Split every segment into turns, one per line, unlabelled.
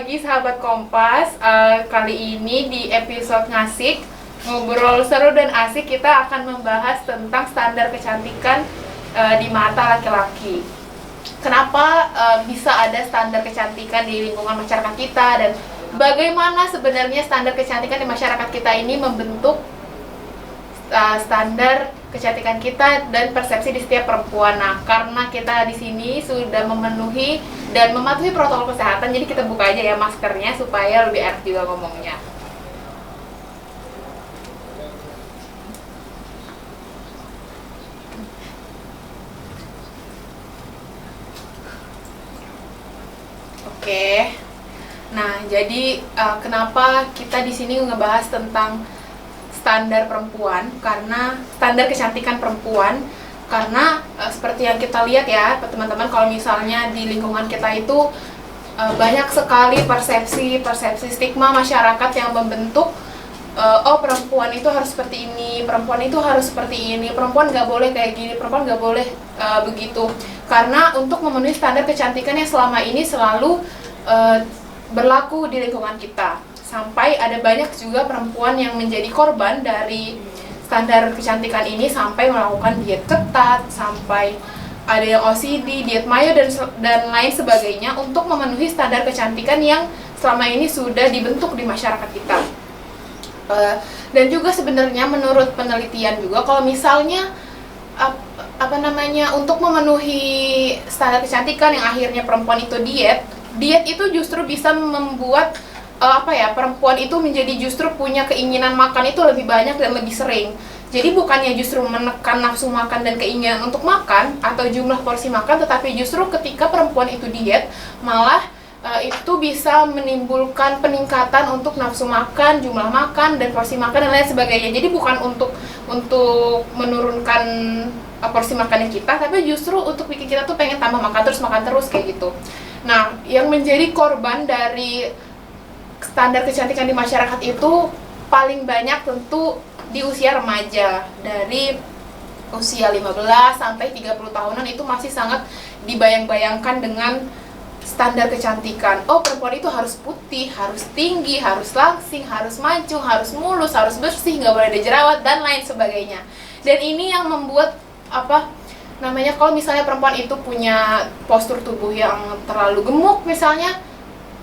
lagi sahabat Kompas. Kali ini di episode ngasik ngobrol seru dan asik kita akan membahas tentang standar kecantikan di mata laki-laki. Kenapa bisa ada standar kecantikan di lingkungan masyarakat kita dan bagaimana sebenarnya standar kecantikan di masyarakat kita ini membentuk standar kecantikan kita dan persepsi di setiap perempuan. Nah, karena kita di sini sudah memenuhi dan mematuhi protokol kesehatan, jadi kita buka aja ya maskernya supaya lebih enak juga ngomongnya. Oke. Nah, jadi kenapa kita di sini ngebahas tentang standar perempuan, karena standar kecantikan perempuan, karena seperti yang kita lihat ya teman-teman, kalau misalnya di lingkungan kita itu banyak sekali persepsi stigma masyarakat yang membentuk oh perempuan itu harus seperti ini, perempuan itu harus seperti ini, perempuan nggak boleh kayak gini, perempuan nggak boleh begitu, karena untuk memenuhi standar kecantikan yang selama ini selalu berlaku di lingkungan kita. Sampai ada banyak juga perempuan yang menjadi korban dari standar kecantikan ini, sampai melakukan diet ketat, sampai ada yang OCD, diet mayo dan lain sebagainya untuk memenuhi standar kecantikan yang selama ini sudah dibentuk di masyarakat kita. Dan juga sebenarnya menurut penelitian juga kalau misalnya untuk memenuhi standar kecantikan yang akhirnya perempuan itu diet itu justru bisa membuat perempuan itu menjadi justru punya keinginan makan itu lebih banyak dan lebih sering. Jadi bukannya justru menekan nafsu makan dan keinginan untuk makan atau jumlah porsi makan, tetapi justru ketika perempuan itu diet malah itu bisa menimbulkan peningkatan untuk nafsu makan, jumlah makan dan porsi makan dan lain sebagainya. Jadi bukan untuk menurunkan porsi makannya kita, tapi justru untuk bikin kita tuh pengen tambah makan terus kayak gitu. Nah, yang menjadi korban dari standar kecantikan di masyarakat itu paling banyak tentu di usia remaja. Dari usia 15 sampai 30 tahunan itu masih sangat dibayang-bayangkan dengan standar kecantikan. Oh, perempuan itu harus putih, harus tinggi, harus langsing, harus mancung, harus mulus, harus bersih, nggak boleh ada jerawat dan lain sebagainya. Dan ini yang membuat kalau misalnya perempuan itu punya postur tubuh yang terlalu gemuk misalnya,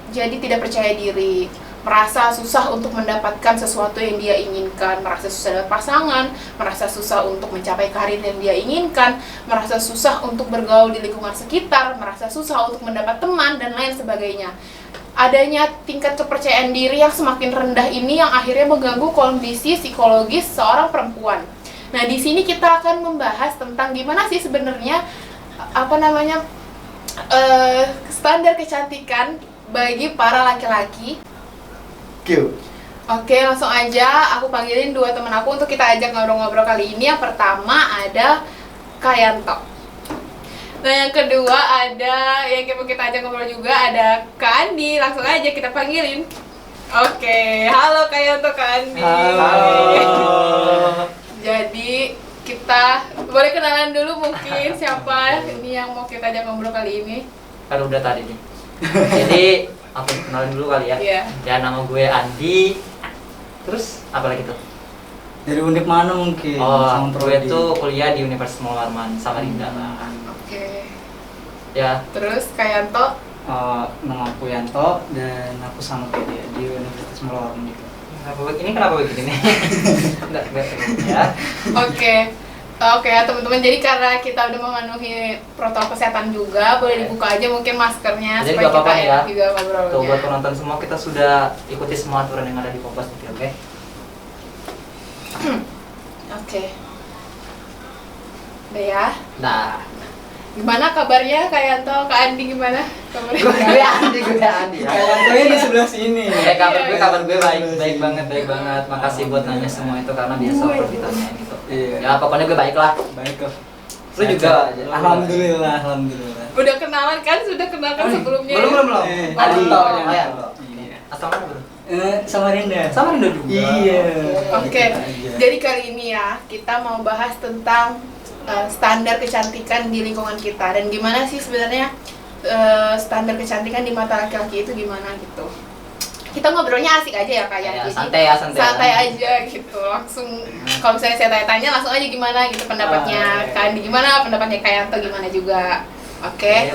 jadi tidak percaya diri, merasa susah untuk mendapatkan sesuatu yang dia inginkan, merasa susah dapat pasangan, merasa susah untuk mencapai karir yang dia inginkan, merasa susah untuk bergaul di lingkungan sekitar, merasa susah untuk mendapat teman, dan lain sebagainya. Adanya tingkat kepercayaan diri yang semakin rendah ini yang akhirnya mengganggu kondisi psikologis seorang perempuan. Nah, di sini kita akan membahas tentang gimana sih sebenarnya standar kecantikan bagi para laki-laki. Oke, langsung aja aku panggilin dua teman aku untuk kita ajak ngobrol-ngobrol kali ini. Yang pertama ada Kayanto. Nah, yang kedua ada yang kita ajak ngobrol juga ada Kak Andi. Langsung aja kita panggilin. Oke, halo Kayanto, Kak Andi.
Halo.
Jadi kita boleh kenalan dulu mungkin siapa ini yang mau kita ajak ngobrol kali ini?
Kan udah tadi nih. Jadi aku kenalin dulu kali ya.
Iya.
Ya, nama gue Andi. Terus apa lagi tuh?
Dari Undip mana mungkin?
Oh, gue tuh kuliah di Universitas Mularman Samarinda lah.
Oke.
Ya.
Terus Kayanto?
Nama aku Yanto dan aku sama kayak dia di Universitas Mularman gitu.
Kenapa begini nih? Enggak ya.
Oke ya teman-teman, jadi karena kita udah memenuhi protokol kesehatan juga, boleh dibuka aja mungkin maskernya.
Jadi
supaya
gak apa-apa
kita
ya.
enak juga ngobrolnya.
Tuh, buat penonton semua, kita sudah ikuti semua aturan yang ada di Kompas gitu, oke?
Oke. Udah ya.
Nah,
Gimana kabarnya Kak Yanto, Kak Andi gimana kabarnya?
gue Andi ya.
Kayantonya di sebelah sini.
Kabar gue baik banget. Makasih buat nanya semua itu karena biasa perlu ditanyain gitu.
Iya.
Ya pokoknya gue baik lah.
Baik kok.
Lu juga.
Alhamdulillah.
Udah kenalan kan? Sudah kenalkan sebelumnya?
Belum.
Adi.
Iya.
Iya.
Asal mana bro?
Samarinda juga. Iya.
Oke. Jadi kali ini ya kita mau bahas tentang standar kecantikan di lingkungan kita dan gimana sih sebenarnya standar kecantikan di mata laki-laki itu gimana gitu. Kita ngobrolnya asik aja ya Kak ya.
Ya,
Jadi
santai ya, santai.
aja gitu. Langsung kalau misalnya saya tanya-tanya langsung aja gimana gitu pendapatnya Kak Andi gimana, pendapatnya Kak Yanto gimana juga. Oke.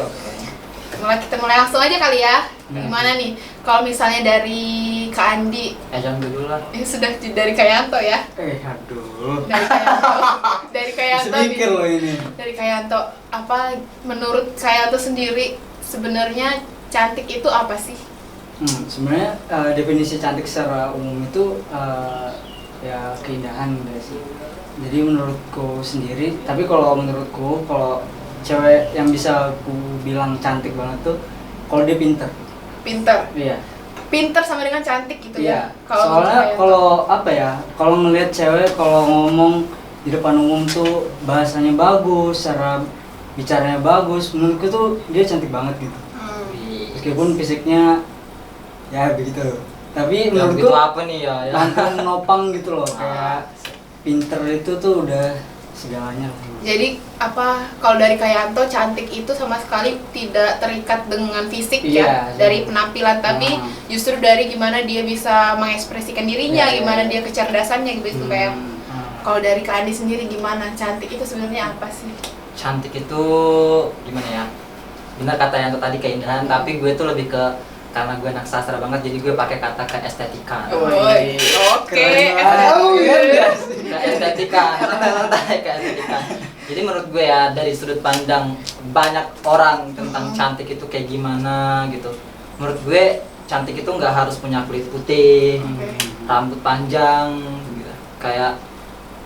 Kita mulai langsung aja kali ya. Gimana nih? Kalau misalnya dari Kak Andi,
Jangan dulu lah.
ini sudah dari Kak Yanto ya.
Aduh.
Dari Kak Yanto. Dari Kak Yanto.
Mikir loh ini.
Dari Kak Yanto, apa menurut Kak Yanto sendiri sebenarnya cantik itu apa sih?
Sebenarnya definisi cantik secara umum itu ya keindahan guys sih. Jadi menurutku sendiri, tapi kalau menurutku kalau cewek yang bisa aku bilang cantik banget tuh kalau dia pinter.
Pinter.
Iya.
Pinter sama dengan cantik gitu
Iya.
ya.
Soalnya kalau apa ya, kalau ngelihat cewek kalau ngomong di depan umum tuh bahasanya bagus, cara bicaranya bagus, menurutku tuh dia cantik banget gitu. Meskipun fisiknya ya begitu. Tapi
Ya,
menurutku
begitu apa nih ya?
langsung nopang gitu loh, kayak pinter itu tuh udah segalanya.
Jadi apa kalau dari Kak Yanto cantik itu sama sekali tidak terikat dengan fisik ya,
Iya,
dari
iya.
penampilan tapi justru dari gimana dia bisa mengekspresikan dirinya,
Iya,
gimana
iya.
dia kecerdasannya gitu kayak. Kalau dari Kak Andi sendiri gimana? Cantik itu sebenarnya apa sih?
Cantik itu gimana ya? Benar kata yang tadi keindahan, tapi gue tuh lebih ke karena gue anak sastra banget, jadi gue pakai kata ke estetika.
Oke.
Ke estetika, santai-santai ke estetika. Jadi menurut gue ya dari sudut pandang banyak orang tentang cantik itu kayak gimana gitu. Menurut gue cantik itu nggak harus punya kulit putih, rambut panjang, gitu. Kayak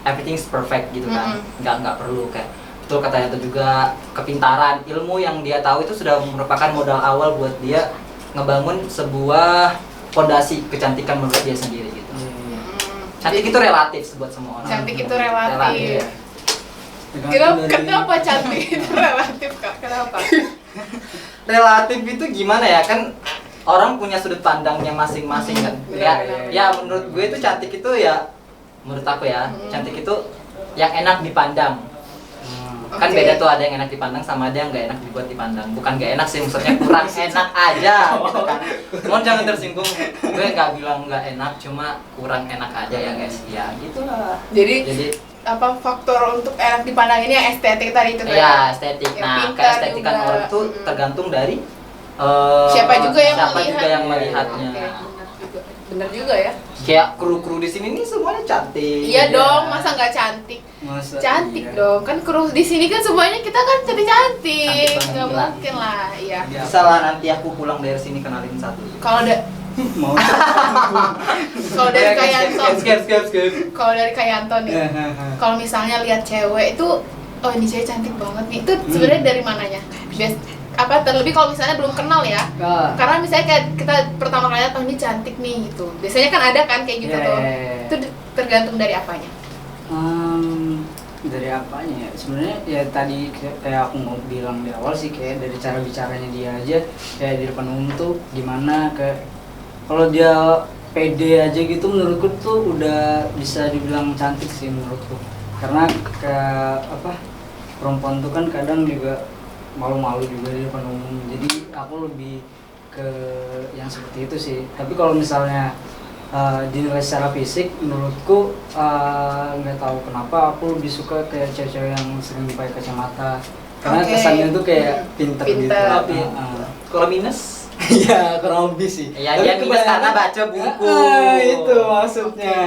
everything's perfect gitu kan. Nggak perlu kayak betul katanya itu juga kepintaran, ilmu yang dia tahu itu sudah merupakan modal awal buat dia ngebangun sebuah fondasi kecantikan menurut dia sendiri gitu. Cantik itu relatif buat semua orang.
Cantik itu relatif.
Tergantung dari-
Kenapa cantik itu relatif Kak? Kenapa?
Relatif itu gimana ya, kan orang punya sudut pandangnya masing-masing kan. Ya menurut gue itu cantik itu ya, menurut aku ya, cantik itu yang enak dipandang. Kan
Oke.
beda tuh, ada yang enak dipandang sama ada yang nggak enak dibuat dipandang. Bukan nggak enak sih, maksudnya kurang enak aja gitu kan. Mohon jangan tersinggung, gue nggak bilang nggak enak, cuma kurang enak aja ya guys. Ya gitulah.
Jadi apa faktor untuk enak dipandang ini yang estetik tadi itu kan?
Ya estetik.
Yang
Nah,
pintar
keestetikan
juga.
orang tuh tergantung dari
Siapa juga yang
melihatnya.
Oke, bener juga ya.
Kayak kru-kru di sini nih semuanya cantik.
Iya dong, masa nggak cantik?
Masa
Cantik
iya.
dong, kan kru di sini kan semuanya kita kan cantik-cantik,
Cantik banget,
nggak
gila.
mungkin lah, iya.
Bisa lah nanti aku pulang dari sini kenalin satu.
Kalau
Mau.
kalau dari Kayanto,
Skip.
kalau dari Kayanto nih, kalau misalnya lihat cewek itu, oh ini cewek cantik banget nih, itu sebenarnya dari mananya? Terlebih kalau misalnya belum kenal ya, karena misalnya kayak kita pertama kali lihat, oh ini cantik nih gitu. Biasanya kan ada kan kayak gitu tuh, itu tergantung dari apanya?
Dari apanya ya? Sebenarnya ya tadi kayak aku mau bilang di awal sih, kayak dari cara bicaranya dia aja, kayak di depan umum tuh gimana, kayak kalau dia pede aja gitu menurutku tuh udah bisa dibilang cantik sih menurutku. Karena kayak apa, perempuan tuh kan kadang juga malu-malu juga di depan umum. Jadi aku lebih ke yang seperti itu sih. Tapi kalau misalnya dinilai secara fisik, menurutku nggak tahu kenapa aku lebih suka kayak cewek-cewek yang sering pakai kacamata, karena
Oke.
kesannya tuh kayak pinter gitu.
Pinter.
Kalau minus?
Iya, kurang lebih sih.
Ya
Tapi
dia minus
kebanyakan-
karena baca buku.
Itu maksudnya.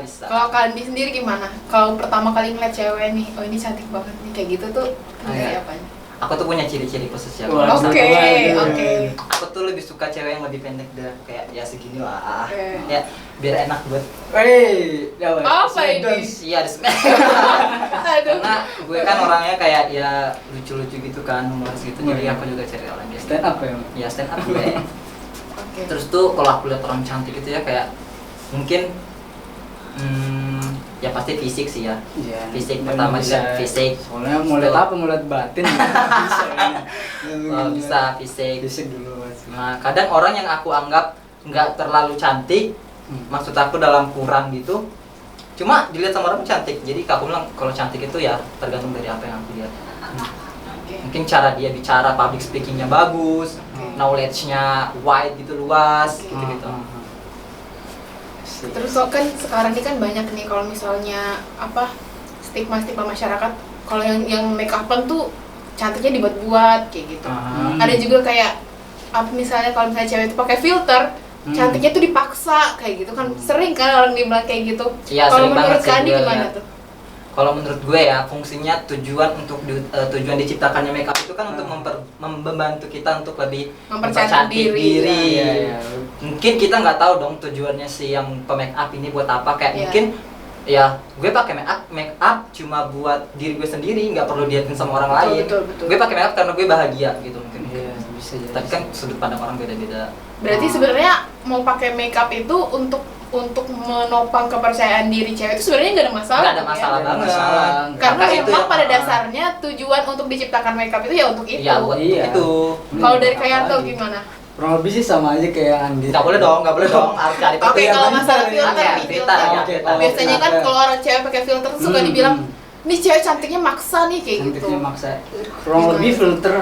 Bisa.
Kalau Kandi sendiri gimana? Kalau pertama kali ngeliat cewek nih, oh ini cantik banget nih, kayak gitu tuh dari
Iya.
apanya?
Aku tuh punya ciri-ciri khusus ya.
Wah,
Oke,
Waduh.
oke.
Aku tuh lebih suka cewek yang lebih pendek deh, kayak ya segini lah.
Oke.
Ya biar enak buat.
Wey,
Apa ini?
Iya,
Aduh.
karena gue kan orangnya kayak ya lucu-lucu gitu kan, humoris gitu. Jadi aku juga cari orang biasa.
Stand up ya?
Ya stand up gue.
Oke.
Terus tuh kalau aku lihat orang cantik itu ya kayak mungkin ya pasti fisik sih ya.
Iya.
Fisik
Dan
pertama
bisa-
dilihat fisik.
Soalnya mau lihat apa, mau lihat batin bisa.
Bisa fisik.
Fisik dulu pasti.
Nah, kadang orang yang aku anggap nggak terlalu cantik, maksud aku dalam kurang gitu, cuma dilihat sama orang cantik. Jadi aku bilang kalau cantik itu ya tergantung dari apa yang aku lihat.
Oke.
Mungkin cara dia bicara, public speakingnya bagus, knowledge-nya wide gitu, luas,
Oke.
gitu-gitu.
Terus kok kan sekarang ini kan banyak nih kalau misalnya apa stigma masyarakat kalau yang make upan tuh cantiknya dibuat-buat kayak gitu. Ada juga kayak apa misalnya kalau misalnya cewek itu pakai filter, cantiknya tuh dipaksa kayak gitu kan. Sering kan orang dibilang kayak gitu.
Iya,
Kalau
sering banget
menurut
sih
Kandi
gue
gimana
lihat.
tuh?
Kalau menurut gue ya, fungsinya tujuan diciptakannya makeup itu kan untuk membantu kita untuk lebih
Mempercantik diri.
Iya.
Mungkin kita nggak tahu dong tujuannya si yang make up ini buat apa. Kayak
Iya.
mungkin ya gue pakai make up cuma buat diri gue sendiri, nggak perlu dilihatin sama orang lain.
Betul.
Gue pakai make up karena gue bahagia gitu mungkin.
Iya, bisa jadi.
Tapi kan sudut pandang orang beda-beda.
Berarti sebenarnya mau pakai makeup itu untuk menopang kepercayaan diri cewek itu sebenarnya nggak ada masalah.
Nggak ada
ya?
masalah
Nggak ada
banget.
masalah.
Karena
Maka itu
memang
yang-
pada dasarnya tujuan untuk diciptakan makeup itu ya untuk itu.
Iya, buat
Iya.
itu.
Kalau dari
Apa
Kayanto
lagi?
gimana?
Kurang lebih sih sama aja kayak Andi.
Nggak boleh dong, harus cari
Oke,
Iya,
kalau
bener.
masalah filter
Oke,
nih,
filter,
filter.
ya,
Oke,
filter.
Biasanya kan kalau orang cewek pakai filter tuh suka dibilang, nih cewek cantiknya maksa nih kayak gitu.
Cantiknya maksa. Kurang lebih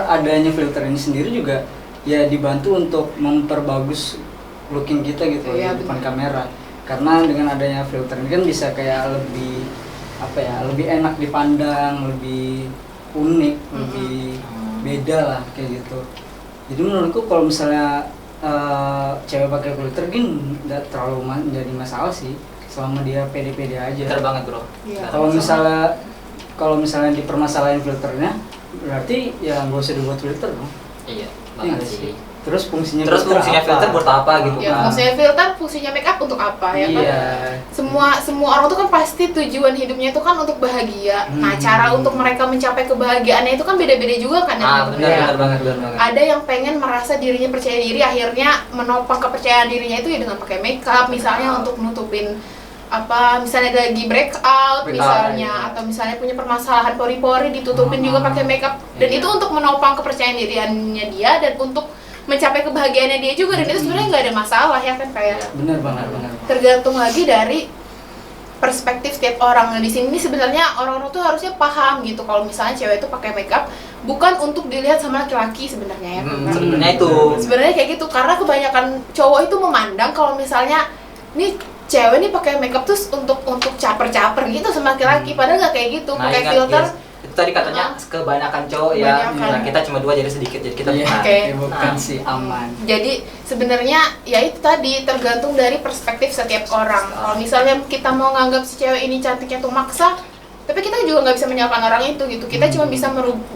adanya filter ini sendiri juga ya dibantu untuk memperbagus looking kita gitu
Iya,
di depan
bener.
kamera. Karena dengan adanya filter ini kan bisa kayak lebih lebih enak dipandang, lebih unik, lebih beda lah kayak gitu. Jadi menurutku kalau misalnya cewek pakai filter gini nggak terlalu menjadi masalah sih selama dia pede-pede aja.
Bener banget bro.
Iya.
Kalau misalnya dipermasalahin filternya, berarti ya nggak usah dibuat filter dong.
Iya,
Iya
banget
nggak
sih.
Terus fungsinya
Filter buat apa gitu
Ya,
kan?
fungsinya filter, fungsinya makeup untuk apa ya kan?
Iya.
Semua orang tuh kan pasti tujuan hidupnya itu kan untuk bahagia. Nah, cara untuk mereka mencapai kebahagiaannya itu kan beda-beda juga kan ya, teman-teman?
Benar banget.
Ada yang pengen merasa dirinya percaya diri, akhirnya menopang kepercayaan dirinya itu ya dengan pakai makeup misalnya untuk nutupin apa misalnya lagi breakout misalnya atau misalnya punya permasalahan pori-pori ditutupin juga pakai makeup dan
Iya.
itu untuk menopang kepercayaan dirinya dia dan untuk mencapai kebahagiaannya dia juga dan itu sebenarnya nggak ada masalah ya kan kayak
Bener banget.
tergantung lagi dari perspektif setiap orang. Nah, di sini sebenarnya orang-orang tuh harusnya paham gitu kalau misalnya cewek itu pakai makeup bukan untuk dilihat sama laki-laki sebenarnya ya kan?
Sebenarnya itu.
Sebenarnya kayak gitu karena kebanyakan cowok itu memandang kalau misalnya nih cewek nih pakai makeup tuh untuk caper-caper gitu sama laki-laki padahal nggak kayak gitu.
Nah,
Pakai
ingat,
filter
yes. Itu tadi katanya kebanyakan cowok ya.
Kebanyakan.
Nah, kita cuma 2 jadi sedikit jadi kita
Iya,
bukan.
Oke.
bukan
Nah.
sih aman.
Jadi sebenarnya ya itu tadi tergantung dari perspektif setiap orang. Kalau misalnya kita mau nganggap si cewek ini cantiknya tuh maksa, tapi kita juga nggak bisa menyalahkan orang itu gitu. Kita cuma bisa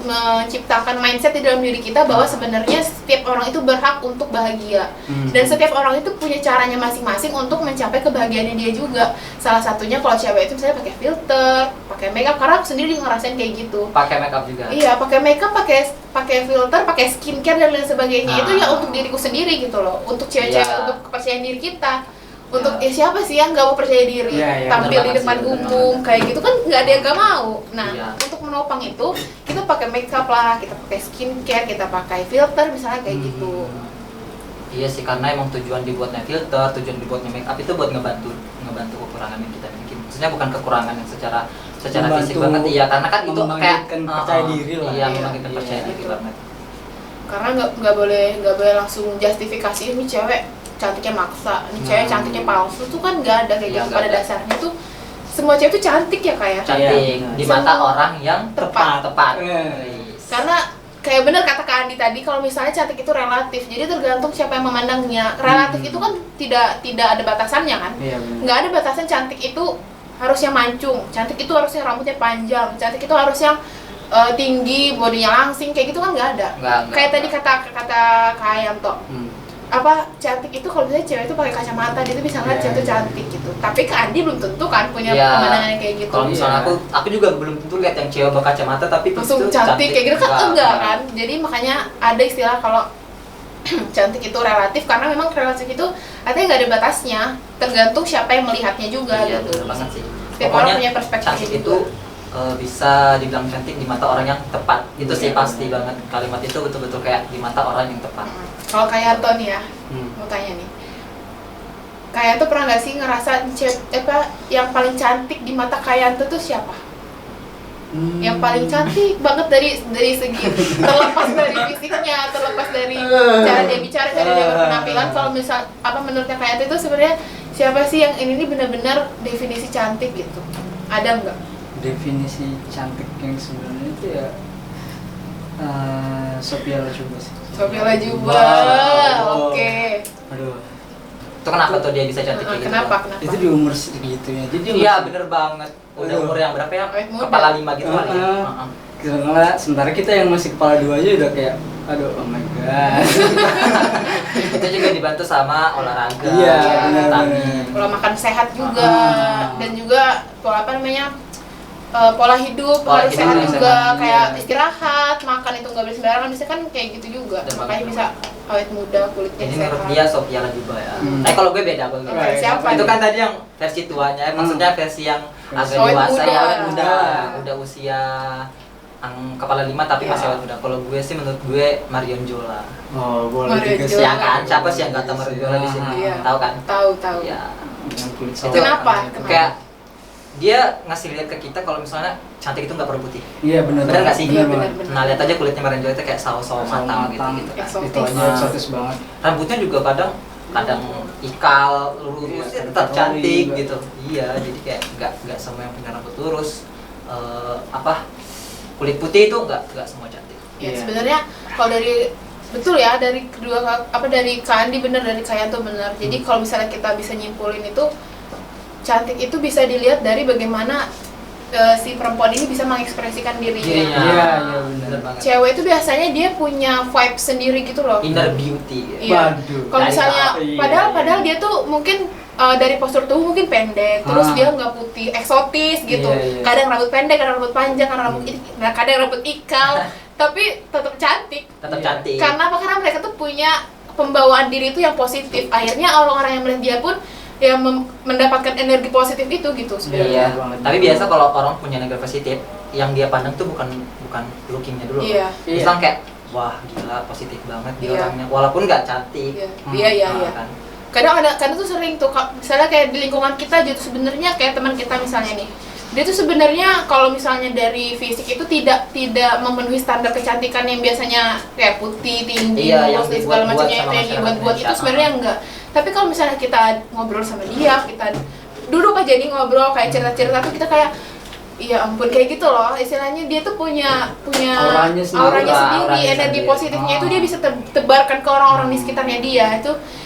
menciptakan mindset di dalam diri kita bahwa sebenarnya setiap orang itu berhak untuk bahagia. Dan setiap orang itu punya caranya masing-masing untuk mencapai kebahagiaannya dia juga. Salah satunya kalau cewek itu misalnya pakai filter, pakai makeup karena aku sendiri ngerasain kayak gitu.
Pakai makeup juga.
Iya, pakai makeup, pakai filter, pakai skincare dan lain sebagainya. Itu ya untuk diriku sendiri gitu loh. Untuk cewek-cewek,
Iya.
untuk kepercayaan diri kita. Untuk siapa sih yang nggak mau percaya diri
Iya,
tampil
bener
di
banget
depan
sih, bener
umum
banget.
kayak gitu kan nggak ada yang nggak mau. Nah,
Iya.
untuk menopang itu kita pakai makeup lah, kita pakai skincare, kita pakai filter misalnya kayak gitu.
Iya sih, karena emang tujuan dibuatnya filter, tujuan dibuatnya makeup itu buat ngebantu kekurangan yang kita miliki. Maksudnya bukan kekurangan yang secara fisik
Membantu
banget, iya karena kan itu kayak
membangkitkan percaya diri lah.
Iya,
Iya,
membangkitkan
iya,
percaya diri
betul.
banget.
Karena nggak boleh langsung justifikasi ini cewek cantiknya maksa, ini cewek cantiknya palsu tuh kan nggak ada kayak
Iya,
gitu.
nggak
Pada
ada.
dasarnya tuh semua cewek tuh cantik ya kayak.
Cantik
Iya,
di
benar.
mata orang yang
Tepat.
tepat.
Iya.
Yes.
Karena kayak bener kata Kak Andi tadi kalau misalnya cantik itu relatif, jadi tergantung siapa yang memandangnya. Relatif itu kan tidak ada batasannya kan?
Iya benar.
Nggak ada batasan cantik itu harus yang mancung, cantik itu harus yang rambutnya panjang, cantik itu harus yang tinggi, bodinya langsing, kayak gitu kan nggak ada.
Nggak,
Kayak tadi
nggak.
kata Kak Yanto, apa cantik itu kalau misalnya cewek itu pakai kacamata dia tuh bisa ngeliat
Iya,
cewek itu
iya.
cantik gitu. Tapi Kak Andi belum tentu kan punya
Iya.
pemandangannya kayak gitu.
Kalau misalnya
Iya.
aku juga belum tentu lihat yang cewek berkacamata tapi
Langsung
itu
cantik kayak gitu kan
Nggak,
enggak
nggak.
kan. Jadi makanya ada istilah kalau cantik itu relatif karena memang relatif itu artinya nggak ada batasnya, tergantung siapa yang melihatnya juga
Iya,
gitu.
bener banget sih.
Setiap orang punya perspektif
cantik
juga.
itu bisa dibilang cantik di mata orang yang tepat. Itu sih
Iya,
pasti
bener.
banget. Kalimat itu betul-betul kayak di mata orang yang tepat.
Kalau kayak Anton ya,
Hmm.
mau tanya nih. Kayak tuh pernah nggak sih ngerasa yang paling cantik di mata Kayanto tuh siapa? Yang paling cantik banget dari segi terlepas dari fisiknya, terlepas dari cara dia bicara, cara dia berpenampilan. Kalau misal apa menurutnya kayak itu sebenarnya siapa sih yang ini benar-benar definisi cantik gitu? Ada nggak?
Definisi cantik yang sebenarnya itu ya Sophia Latjuba sih.
Sophia Latjuba.
Wow.
Oke.
Aduh,
Itu kenapa tuh dia bisa cantik kayak gitu?
Kenapa?
itu di umur segitunya. Jadi
Iya,
masih-
bener banget. Udah
Aduh.
umur yang berapa ya?
Awet muda.
Kepala 5 gitu kali ya.
Heeh.
Heeh.
Karena sementara kita yang masih kepala 2 aja udah kayak aduh, oh my god.
Itu juga dibantu sama olahraga,
Iya,
vitamin.
Pola makan sehat juga dan juga pola apa namanya? Pola hidup
Pola
harus
hidup
sehat
yang
juga,
sehat,
kayak
iya.
istirahat, makan itu nggak boleh sembarangan, bisa kan kayak gitu juga.
Dan
Makanya
bagus.
bisa awet muda, kulitnya
Jadi
sehat.
menurut dia Sophia Latjuba ya.
Hmm.
Tapi kalau gue beda, gue
Oke,
beda.
siapa
Itu
nih?
kan tadi yang versi tuanya, maksudnya versi yang agak
Awet
dewasa
muda.
ya, awet muda, udah usia yang kepala 5 tapi
Ya.
masih awet muda. Kalau gue sih menurut gue Marion Jola.
Oh, boleh
Mario
juga
Jola.
sih.
Ya kan, siapa sih yang gak tahu Marion Jola di sini?
Iya.
Tahu kan?
Tahu.
Ya.
Yang kulit
Itu
sawo.
Kenapa?
Kayak dia ngasih lihat ke kita kalau misalnya cantik itu nggak perlu putih.
Iya, benar.
Bener nggak sih?
Iya,
banget.
benar.
Nah, lihat aja kulitnya Marion Jola itu kayak sawo-sawo
Sawo
matang gitu
matang.
gitu kan.
Eksotis.
Itu aja
Nah.
eksotis banget.
Rambutnya juga kadang ikal, lurus,
Iya,
tetap
curly
cantik
juga.
gitu. Iya, jadi kayak nggak semua yang punya rambut lurus kulit putih itu nggak semua cantik.
Ya
Iya.
sebenarnya kalau dari betul ya dari kedua dari Kak Andi benar, dari Kak Yanto benar. Jadi kalau misalnya kita bisa nyimpulin itu cantik itu bisa dilihat dari bagaimana si perempuan ini bisa mengekspresikan dirinya.
Dirinya.
Iya, benar.
Bener banget.
Cewek itu biasanya dia punya vibe sendiri gitu loh.
Inner beauty.
Iya.
Waduh.
Kalau
Dari
misalnya
apa? Iya,
padahal
iya.
dia tuh mungkin dari postur tubuh mungkin pendek, terus
Ah.
dia nggak putih, eksotis gitu.
Iya, iya.
Kadang rambut pendek, kadang rambut panjang, kadang rambut ikal, tapi tetap cantik.
Tetap
Iya.
cantik.
Karena apa? Karena mereka tuh punya pembawaan diri itu yang positif. Akhirnya orang-orang yang melihat dia pun ya mendapatkan energi positif itu gitu sebenarnya.
Iya.
Bener banget.
Tapi biasa kalau orang punya energi positif, yang dia pandang tuh bukan lookingnya dulu.
Iya.
Misalnya kayak wah gila positif banget dia
Iya.
orangnya, walaupun nggak cantik.
Iya,
Hmm.
iya.
Kan?
Kadang tuh sering tuh misalnya kayak di lingkungan kita gitu sebenarnya kayak teman kita misalnya nih. Dia tuh sebenarnya kalau misalnya dari fisik itu tidak memenuhi standar kecantikan yang biasanya kayak putih, tinggi,
Iya, yang
mulus dan segala
dibuat-buat
macamnya
sama
yang
masyarakat
dibuat-buat itu
Indonesia.
sebenarnya enggak. Tapi kalau misalnya kita ngobrol sama dia, kita duduk aja nih ngobrol kayak cerita-cerita tuh kita kayak iya ampun kayak gitu loh, istilahnya dia tuh punya
Auranya sendiri.
sendiri,
Auranya
energi
sendiri.
positifnya itu dia bisa tebarkan ke orang-orang di sekitarnya dia.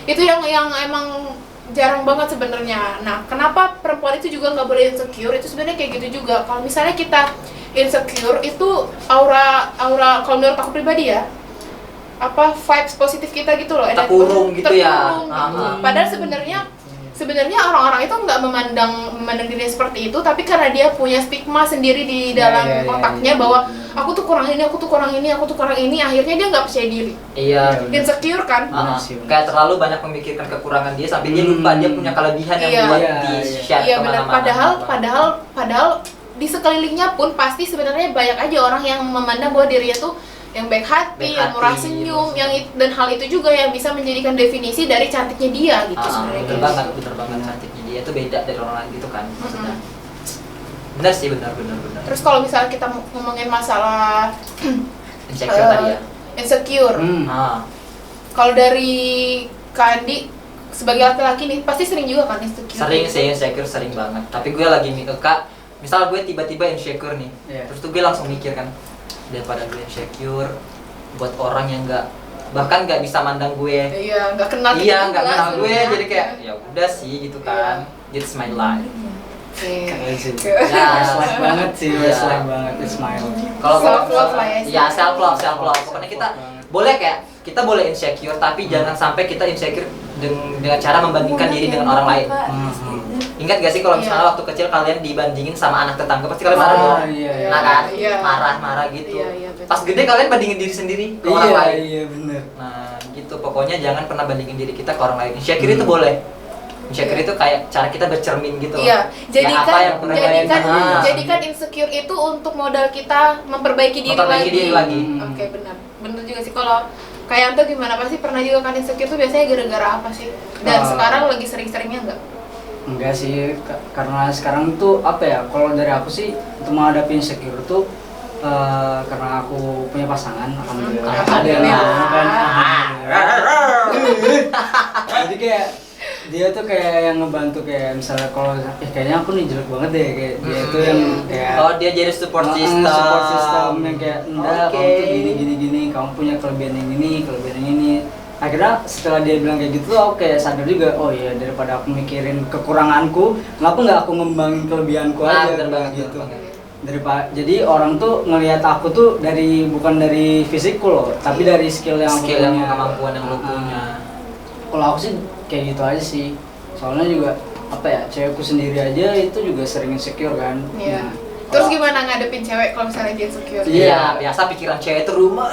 Itu yang emang jarang banget sebenarnya. Nah, kenapa perempuan itu juga nggak boleh insecure? Itu sebenarnya kayak gitu juga. Kalau misalnya kita insecure itu aura kalau menurut aku pribadi ya, vibes positif kita gitu loh, energi
Terkurung
positif,
gitu ya.
terkurung gitu. Padahal sebenarnya orang-orang itu nggak memandang dirinya seperti itu, tapi karena dia punya stigma sendiri di dalam
Iya, iya,
otaknya
iya.
bahwa aku tuh kurang ini, akhirnya dia nggak percaya diri,
Iya.
insecure kan.
Benar sih, benar.
Kayak terlalu banyak memikirkan kekurangan dia sampai dia lupa dia punya kelebihan yang
Iya.
buat
Iya,
di
iya.
share
Iya benar.
kemana-mana.
Padahal di sekelilingnya pun pasti sebenarnya banyak aja orang yang memandang bahwa dirinya tuh yang baik hati,
Baik
yang murah
hati,
senyum,
iya.
dan hal itu juga yang bisa menjadikan definisi dari cantiknya dia gitu sebenarnya.
bener banget cantiknya dia itu beda dari orang lain gitu kan maksudnya. Bener sih, bener.
Terus kalau misalnya kita ngomongin masalah
Insecure tadi ya.
insecure,
Nah,
kalau dari Kak Andi sebagai laki-laki nih pasti sering juga kan insecure.
sering sih insecure, sering banget. Tapi gue lagi mikir kak, misal gue tiba-tiba insecure nih,
Iya.
terus tuh gue langsung mikir kan, daripada gue insecure buat orang yang bahkan nggak bisa mandang gue.
Iya, nggak kenal kita
Iya,
juga
nggak kenal gue,
sebenarnya.
jadi kayak ya udah sih gitu kan. It's my life.
Oke.
Keren sih.
Oke.
Ya.
Westlife banget sih,
Iya.
Westlife banget, smile.
Kalau
Self-love lah ya,
ya self love. Pokoknya kita boleh kayak kita boleh insecure, tapi jangan sampai kita insecure dengan cara membandingkan diri dengan orang lain. Ingat gak sih kalau misalnya
Iya.
waktu kecil kalian dibandingin sama anak tetangga pasti kalian marah dong.
Iya, iya.
Nah kan,
Iya.
marah gitu.
Iya, betul.
Pas gede kalian bandingin diri sendiri ke orang
Iya,
lain.
iya bener.
Nah gitu, pokoknya jangan pernah bandingin diri kita ke orang lain. Insecure itu boleh. Insecure
Iya.
itu kayak cara kita bercermin gitu.
Iya,
apa yang pernah kalian pernah.
jadikan insecure itu untuk modal kita memperbaiki diri
Memperbaiki
lagi.
diri lagi.
Oke, benar juga sih. Kalau kayak Anto gimana, pasti pernah juga kan insecure tuh biasanya gara-gara apa sih? Dan
Ah.
sekarang lagi sering-seringnya enggak?
Enggak sih, karena sekarang tuh apa ya, kalau dari aku sih untuk menghadapi insecure tuh karena aku punya pasangan, alhamdulillah.
Alhamdulillah.
Kan, jadi kayak dia tuh kayak yang ngebantu, kayak misalnya kalau kayaknya aku nih jelek banget deh, kayak dia tuh yang kayak
Oh, dia jadi support system.
support system yang kayak enggak,
Oke.
kamu tuh gini, kamu punya kelebihan yang ini, kelebihan yang ini. Akhirnya setelah dia bilang kayak gitu, aku kayak sadar juga, oh iya, daripada aku mikirin kekuranganku, kenapa nggak aku ngembangin kelebihanku
Ah,
aja,
bener banget,
gitu.
bener banget.
Daripada jadi orang tuh ngelihat aku tuh bukan dari fisikku loh, tapi dari skill yang aku
Skill yang
punya.
kemampuan yang lo punya.
Kalau aku sih kayak gitu aja sih. Soalnya juga apa ya, cewekku sendiri aja itu juga sering insecure kan.
Iya.
Nah,
Terus
kalau-
gimana ngadepin cewek kalau misalnya dia insecure?
Iya.
Iya, biasa pikiran cewek itu rumet.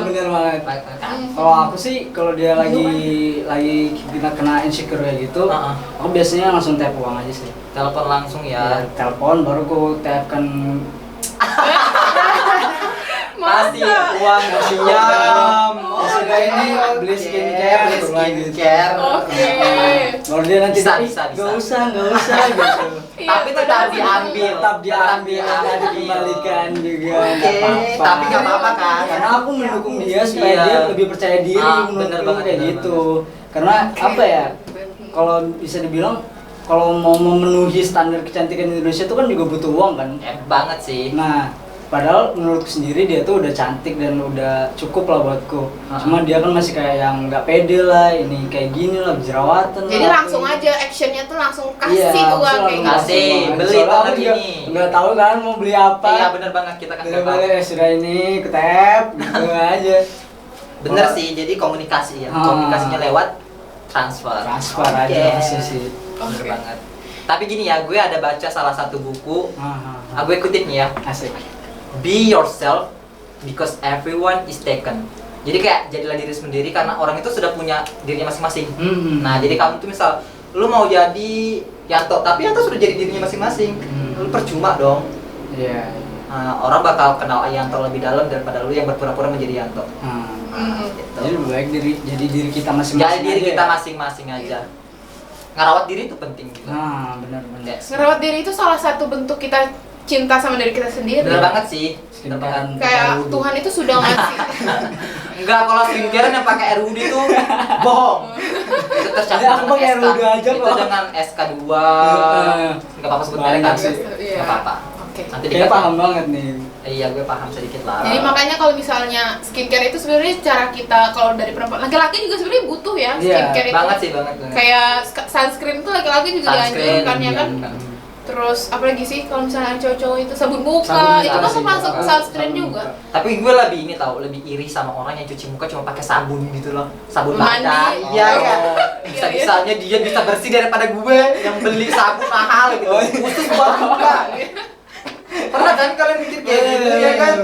Bener banget.
Hmm.
Kalau aku sih kalau dia lagi kena insecure kayak gitu,
Heeh.
aku biasanya langsung tap uang aja sih.
Telepon langsung
Ya,
ya.
telepon baru aku tap kan.
Kasih uang pinjam.
Ya sudah, ini beli skincare, gitu lah, gitu.
skincare.
Oke.
Baru dia nanti
Bisa,
"Ih,
bisa.
nggak usah gitu.
Iya,
Tapi tetap
padahal
diambil.
Tetap diambil, dan dikembalikan juga.
Oke,
nggak apa-apa.
tapi nggak apa-apa kan?
Karena aku mendukung dia supaya
Iya.
dia lebih percaya diri,
Bener
menurutku
banget,
kayak
bener
gitu. Karena apa ya? Kalau bisa dibilang, kalau mau memenuhi standar kecantikan Indonesia itu kan juga butuh uang kan.
Banget sih.
Nah, padahal menurutku sendiri dia tuh udah cantik dan udah cukup lah buatku. Cuma dia kan masih kayak yang nggak pede lah, ini kayak gini lah, jerawatan.
Jadi
lah,
langsung
kayak
aja actionnya tuh langsung
Iya,
kasih uang
langsung
kayak gitu.
Kasih,
langsung.
beli
Soalnya
toner
aku juga
ini.
nggak tahu kan mau beli apa.
Iya, bener banget, kita kan
Udah
nggak tahu.
balik, sudah ini ke tap gitu aja.
Bener
Kalau-
sih, jadi komunikasi ya.
Ah.
Komunikasinya lewat transfer.
Transfer
Oke.
aja masih sih.
Bener
Oke.
banget. Tapi gini ya, gue ada baca salah satu buku.
Ah,
Gue kutip nih ya.
asik.
Be yourself because everyone is taken. Jadi kayak jadilah diri sendiri karena orang itu sudah punya dirinya masing-masing. Nah, jadi kamu tuh misal lu mau jadi Yanto, tapi Yanto sudah jadi dirinya masing-masing. Lu percuma dong.
Iya.
Nah, orang bakal kenal Yanto lebih dalam daripada lu yang berpura-pura menjadi Yanto.
Hmm.
Gitu.
Jadi lebih baik jadi diri kita masing-masing.
Jadi diri
aja
kita
ya?
masing-masing aja. Ngerawat diri itu penting gitu.
Nah, benar-benar.
Kayak
Ngerawat diri itu salah satu bentuk kita cinta sama diri kita sendiri.
bener banget sih. Bener banget.
Kayak Tuhan itu sudah ngasih.
Enggak, kalau skincare yang pakai RUD tuh bohong. Itu tercampur
Ya, aku
dengan
pakai
SK.
RUD aja
Itu
kok.
dengan SK2.
Heeh.
Enggak apa-apa sebut
Banyak
merek kan?
sih.
Iya.
Enggak apa-apa.
Oke.
Nanti
Kayak
dikasih.
paham banget nih.
Iya, gue paham sedikit lah.
Jadi makanya kalau misalnya skincare itu sebenarnya cara kita kalau dari perempuan, laki-laki juga sebenarnya butuh ya
Iya,
skincare itu.
banget sih, banget.
Kayak sunscreen tuh laki-laki juga
Sunscreen,
dianjurkan ya kan.
iya.
Terus apalagi sih kalau misalnya cowok-cowok itu sabun muka,
Sabun
itu
muka
kan
sih,
termasuk
Kak.
sunscreen
Sabun
juga.
muka.
Tapi gue lebih ini tahu, lebih iri sama orang yang cuci muka cuma pakai sabun gitu loh. Sabun
Mandi.
badan. Iya,
Oh.
iya.
Iya,
Bisa-bisanya dia bisa bersih daripada gue yang beli sabun mahal gitu. Khusus buat muka. Pernah kan kalian mikir kayak gitu ya kan?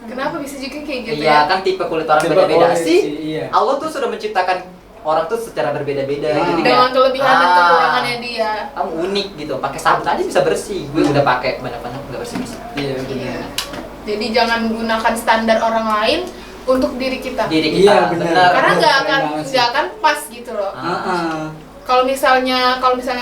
Kenapa bisa juga kayak gitu
Iya,
ya?
kan tipe kulit orang
Tipe
beda-beda
kulit
sih.
sih, iya.
Allah tuh sudah menciptakan orang tuh secara berbeda-beda.
Ah.
Jadi
Dengan
kayak,
kelebihan dan kekurangannya dia.
kamu unik gitu. Pakai sabun aja bisa bersih. Gue udah pakai banyak-banyak udah bersih-bersih.
Iya,
Iya.
benar.
Jadi jangan gunakan standar orang lain untuk diri kita.
Diri
Iya,
kita
benar.
benar.
Karena
Keren banget sih.
nggak akan pas gitu loh.
Ah.
Heeh.
Kalau misalnya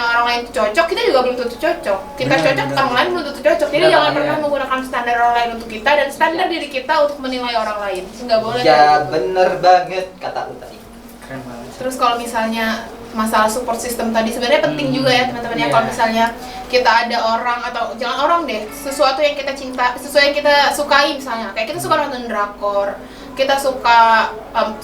orang lain tuh cocok, kita juga belum tentu cocok. Kita
Benar,
cocok,
benar.
orang lain belum tentu cocok. Jadi
Benar,
jangan
iya.
pernah menggunakan standar orang lain untuk kita dan standar diri kita untuk menilai orang lain. Nggak boleh.
Ya
kayak gitu.
bener banget kata lu tadi.
Keren banget.
Terus kalau misalnya masalah support system tadi sebenarnya penting juga ya teman-teman ya.
Iya.
Kalau misalnya kita ada orang atau jangan orang deh, sesuatu yang kita cinta, sesuatu yang kita sukai misalnya. Kayak kita suka nonton drakor, kita suka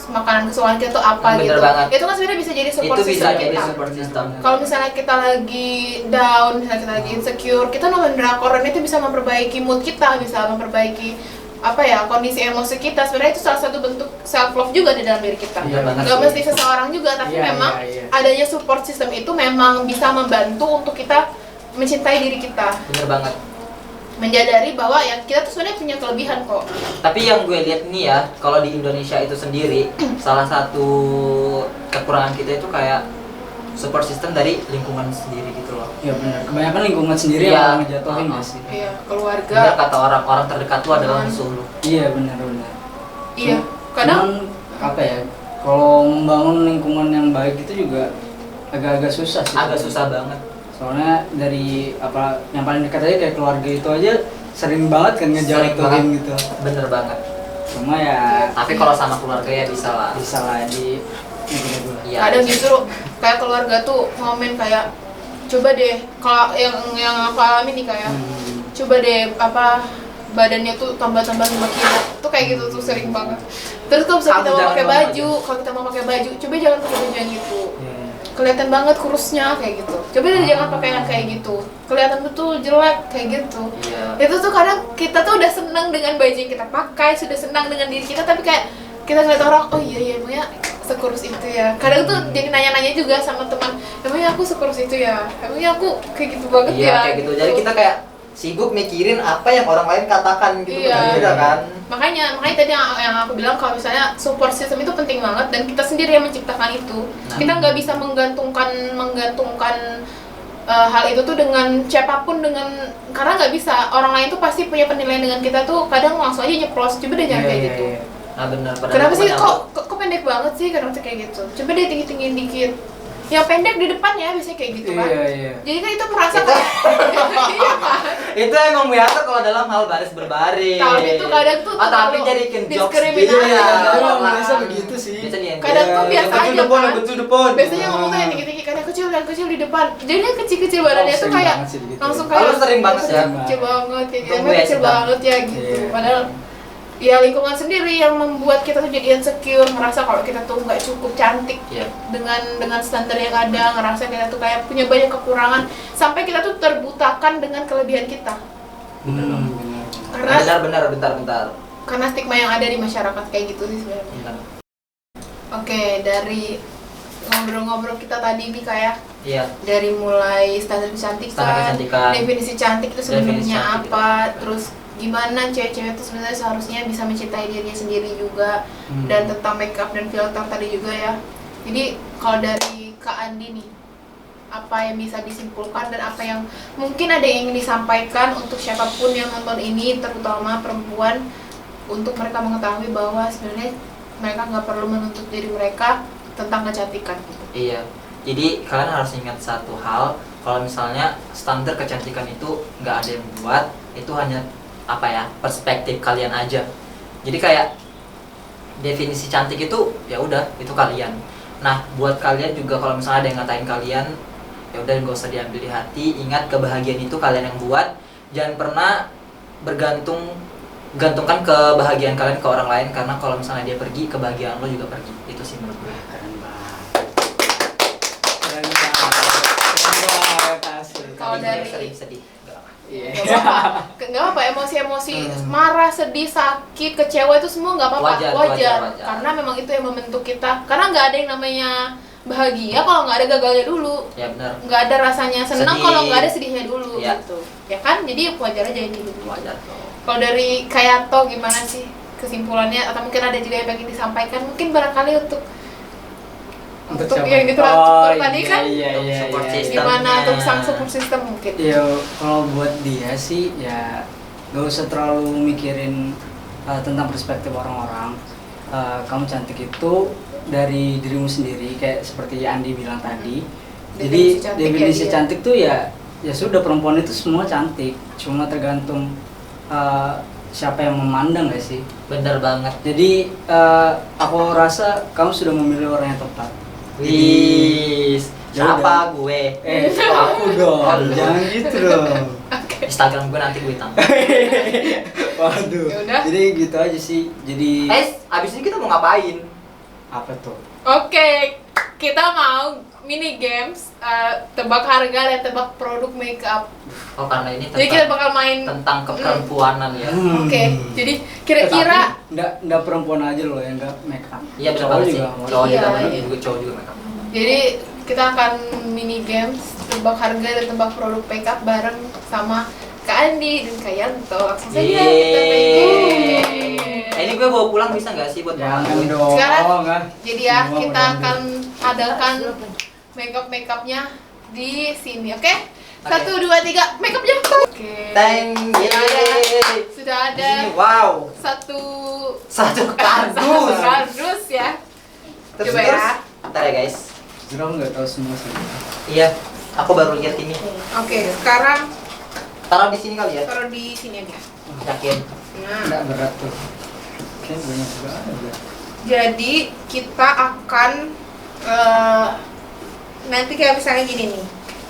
makanan kesukaan kita tuh apa
Bener
gitu.
banget.
Itu kan sebenarnya bisa jadi support
Itu bisa
system
jadi
kita.
support system.
Kalau misalnya kita lagi down, misalnya kita lagi insecure, kita nonton drakor dan itu bisa memperbaiki mood kita, bisa memperbaiki apa ya kondisi emosi kita. Sebenarnya itu salah satu bentuk self love juga di dalam diri kita.
Iya banget
Gak
sih.
mesti seseorang juga, tapi
Iya,
memang
iya, iya.
adanya support system itu memang bisa membantu untuk kita mencintai diri kita,
Bener banget.
menyadari bahwa ya kita tuh sebenarnya punya kelebihan kok.
Tapi yang gue lihat nih ya, kalau di Indonesia itu sendiri, salah satu kekurangan kita itu kayak support system dari lingkungan sendiri gitu loh.
Iya benar. Kebanyakan lingkungan sendiri
Iya.
yang ngejatuhin nggak sih?
Iya,
Bener
keluarga.
kata orang terdekat lu adalah
Teman.
musuh lu.
Iya benar.
Iya, kadang
Cuman, apa ya? Kalau membangun lingkungan yang baik itu juga agak-agak susah sih.
Agak susah banget.
Soalnya dari apa yang paling dekat aja kayak keluarga itu aja sering banget kan
Sering banget.
ngejatuhin gitu.
Bener banget.
Cuma ya
Tapi kalau sama keluarga ya bisa lah.
bisa lah di gitu.
Iya.
Kadang justru kayak keluarga tuh ngomen kayak coba deh kalau yang aku alami nih kayak coba deh apa badannya tuh tambah-tambah 5 kilo tuh kayak gitu tuh sering banget. Terus kalau misalnya
Kamu
kita mau
jangan
pakai
ngomong
baju, kalau kita mau pakai baju, coba jangan pakai baju yang gitu.
Iya.
Kelihatan banget kurusnya kayak gitu. Coba deh jangan pakai yang kayak gitu. Kelihatan betul jelek kayak gitu.
Iya.
Itu tuh kadang kita tuh udah senang dengan baju yang kita pakai, sudah senang dengan diri kita, tapi kayak kita ngeliat orang, oh iya emangnya sekurus itu ya. Kadang tuh jadi nanya-nanya juga sama teman, emangnya aku sekurus itu ya, emangnya aku kayak gitu banget
Iya
ya.
kayak gitu. Jadi kita kayak sibuk mikirin apa yang orang lain katakan gitu
Iya.
berbeda kan.
Makanya tadi yang aku bilang kalau misalnya support system itu penting banget dan kita sendiri yang menciptakan itu.
Nah.
Kita nggak bisa menggantungkan hal itu tuh dengan siapapun, karena nggak bisa, orang lain tuh pasti punya penilaian dengan kita tuh kadang langsung aja nyeplos. Coba deh jangan kayak gitu.
Nah benar. padahal
Kenapa
aku
sih
menyambut-
kok pendek banget sih kadang tuh kayak gitu. Coba deh tinggi-tinggiin dikit. Yang pendek di depan ya biasanya kayak gitu kan.
Iya.
Jadi kan itu merasa
Itu-
kayak iya kan.
Itu emang biasa kalau dalam hal baris berbaris.
Tapi itu kadang tuh
tapi
terlalu
jadikan jokes
diskriminasi.
gitu ya.
Iya,
emang
orang.
biasa begitu sih.
Biasanya yang
Kadang tuh
Iya,
biasa
yang
aja
depan,
kan.
yang kecil depan.
Biasanya ngomong tuh yang tinggi-tinggi, kadang kecil di depan. Jadi yang kecil-kecil badannya tuh
sering
kayak
banget sih begitu.
langsung
Oh,
kayak
lu sering banget ya?
kecil banget kayak gitu.
Tunggu
Emang
ya,
kecil
sedang.
banget ya gitu.
Iya.
Padahal ya lingkungan sendiri yang membuat kita tuh jadi insecure, merasa kalau kita tuh nggak cukup cantik
Iya.
dengan standar yang ada, ngerasa kita tuh kayak punya banyak kekurangan, sampai kita tuh terbutakan dengan kelebihan kita.
Benar.
Karena
Bentar.
karena stigma yang ada di masyarakat kayak gitu sih sebenarnya.
Bentar.
Oke, dari ngobrol-ngobrol kita tadi nih kayak
Iya.
dari mulai standar
Standar
kecantikan,
kecantikan.
definisi cantik itu
Definisi
sebenarnya
cantik
apa,
itu.
terus gimana cewek-cewek itu sebenarnya seharusnya bisa mencintai dirinya sendiri juga,
Hmm.
dan tentang makeup dan filter tadi juga ya. Jadi kalau dari Kak Andi nih, apa yang bisa disimpulkan dan apa yang mungkin ada yang ingin disampaikan untuk siapapun yang nonton ini, terutama perempuan, untuk mereka mengetahui bahwa sebenarnya mereka nggak perlu menuntut diri mereka tentang kecantikan gitu.
Iya. Jadi kalian harus ingat satu hal, kalau misalnya standar kecantikan itu nggak ada yang buat, itu hanya apa ya, perspektif kalian aja. Jadi kayak definisi cantik itu ya udah itu kalian. Nah buat kalian juga kalau misalnya ada yang ngatain kalian, ya udah nggak usah diambil di hati. Ingat kebahagiaan itu kalian yang buat. Jangan pernah gantungkan kebahagiaan kalian ke orang lain, karena kalau misalnya dia pergi, kebahagiaan lo juga pergi. Itu sih menurut gue.
Keren banget asli.
Kalau
Tadi
dari-
sering sedih. Nggak apa.
Iya.
Nggak apa, emosi-emosi marah, sedih, sakit, kecewa itu semua nggak apa-apa,
Wajar.
karena memang itu yang membentuk kita. Karena nggak ada yang namanya bahagia kalau nggak ada gagalnya dulu,
Ya benar.
nggak ada rasanya senang
Sedih.
kalau nggak ada sedihnya dulu.
Iya.
Gitu ya kan, jadi wajar aja ini gitu.
Wajar.
Kalau dari Kayato gimana sih kesimpulannya, atau mungkin ada juga yang pengen disampaikan, mungkin barangkali untuk
siapa?
yang ditransport tadi
iya,
kan,
iya,
Untuk
iya,
support
iya,
system.
iya.
gimana untuk sang support system mungkin.
Ya kalau buat dia sih ya gak usah terlalu mikirin tentang perspektif orang-orang. Kamu cantik itu dari dirimu sendiri, kayak seperti Andi bilang tadi. Jadi
Definisi cantik
definisi
ya dia.
cantik tuh ya sudah, perempuan itu semua cantik, cuma tergantung siapa yang memandang gak sih.
Bener banget.
Jadi aku rasa kamu sudah memilih orang yang tepat.
Wis.
Ya
Siapa gue?
Aku dong,
Oh, lu.
jangan gitu dong.
Instagram gue nanti gue tampil.
Waduh.
Yaudah.
Jadi gitu aja sih. Jadi
Abis ini kita mau ngapain?
apa tuh?
Oke, kita mau mini games, tebak harga dan tebak produk makeup.
Oh karena ini
Jadi kita
tentang,
bakal main.
tentang keperempuanan ya.
Oke, jadi kira-kira
Enggak perempuan aja loh yang enggak make up.
Iya bener
Cowok
banget sih.
juga mau.
Cowok juga
Iya,
bener,
iya.
juga cowok juga makeup.
jadi kita akan mini games tebak harga dan tebak produk makeup bareng sama Kak Andi dan Kak Yanto. Langsung saja kita main.
Ini gue bawa pulang bisa nggak sih buat
Jangan
makan?
dong.
Sekarang,
Enggak.
Jadi ya
Semua
kita
udah
akan adakan makeupnya di sini, oke? 1, 2, 3, makeupnya. Oke.
Thank
Sudah ada.
you.
Sudah
Di
ada
sini, wow.
satu
Satu
satu
kardus.
kardus ya.
Terus,
Coba ya.
Bentar ya guys.
Jujur aku nggak tahu semua sih.
Iya, aku baru lihat ini.
Oke, sekarang
Taruh di sini kali ya.
taruh di sini aja.
Yakin.
Nah,
Nggak berat tuh. Oke, banyak banget.
jadi kita akan nanti kayak misalnya gini nih.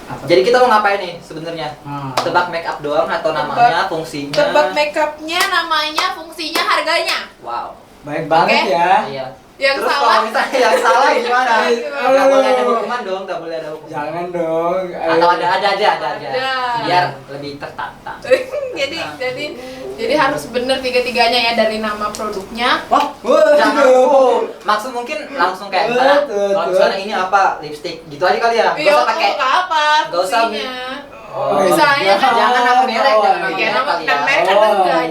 Apa?
Jadi kita mau ngapain nih sebenarnya?
Ah.
Tebak make up doang atau namanya, fungsinya?
Tebak makeupnya, namanya, fungsinya, harganya.
Wow.
Baik banget
Oke.
ya.
Iya.
Yang
Terus
salah.
kalau misalnya yang salah gimana?
Gimana?
Nggak boleh ada hukuman dong, nggak boleh ada hukuman.
Jangan dong.
Atau ada aja.
Ada.
Biar lebih tertantang.
jadi harus bener tiga-tiganya ya, dari nama produknya.
Wah,
Waduh.
jangan. Maksud mungkin langsung kayak misalnya, kalau misalnya ini apa, lipstick, gitu aja kali ya. Nggak
Iya,
usah pakai.
untuk apa?
Nggak usah.
Fungsinya.
Oh,
Misalnya kan
jangan nama merek, jangan nama
Iya,
merek
nama
kali ya.
dan merek kan enggak.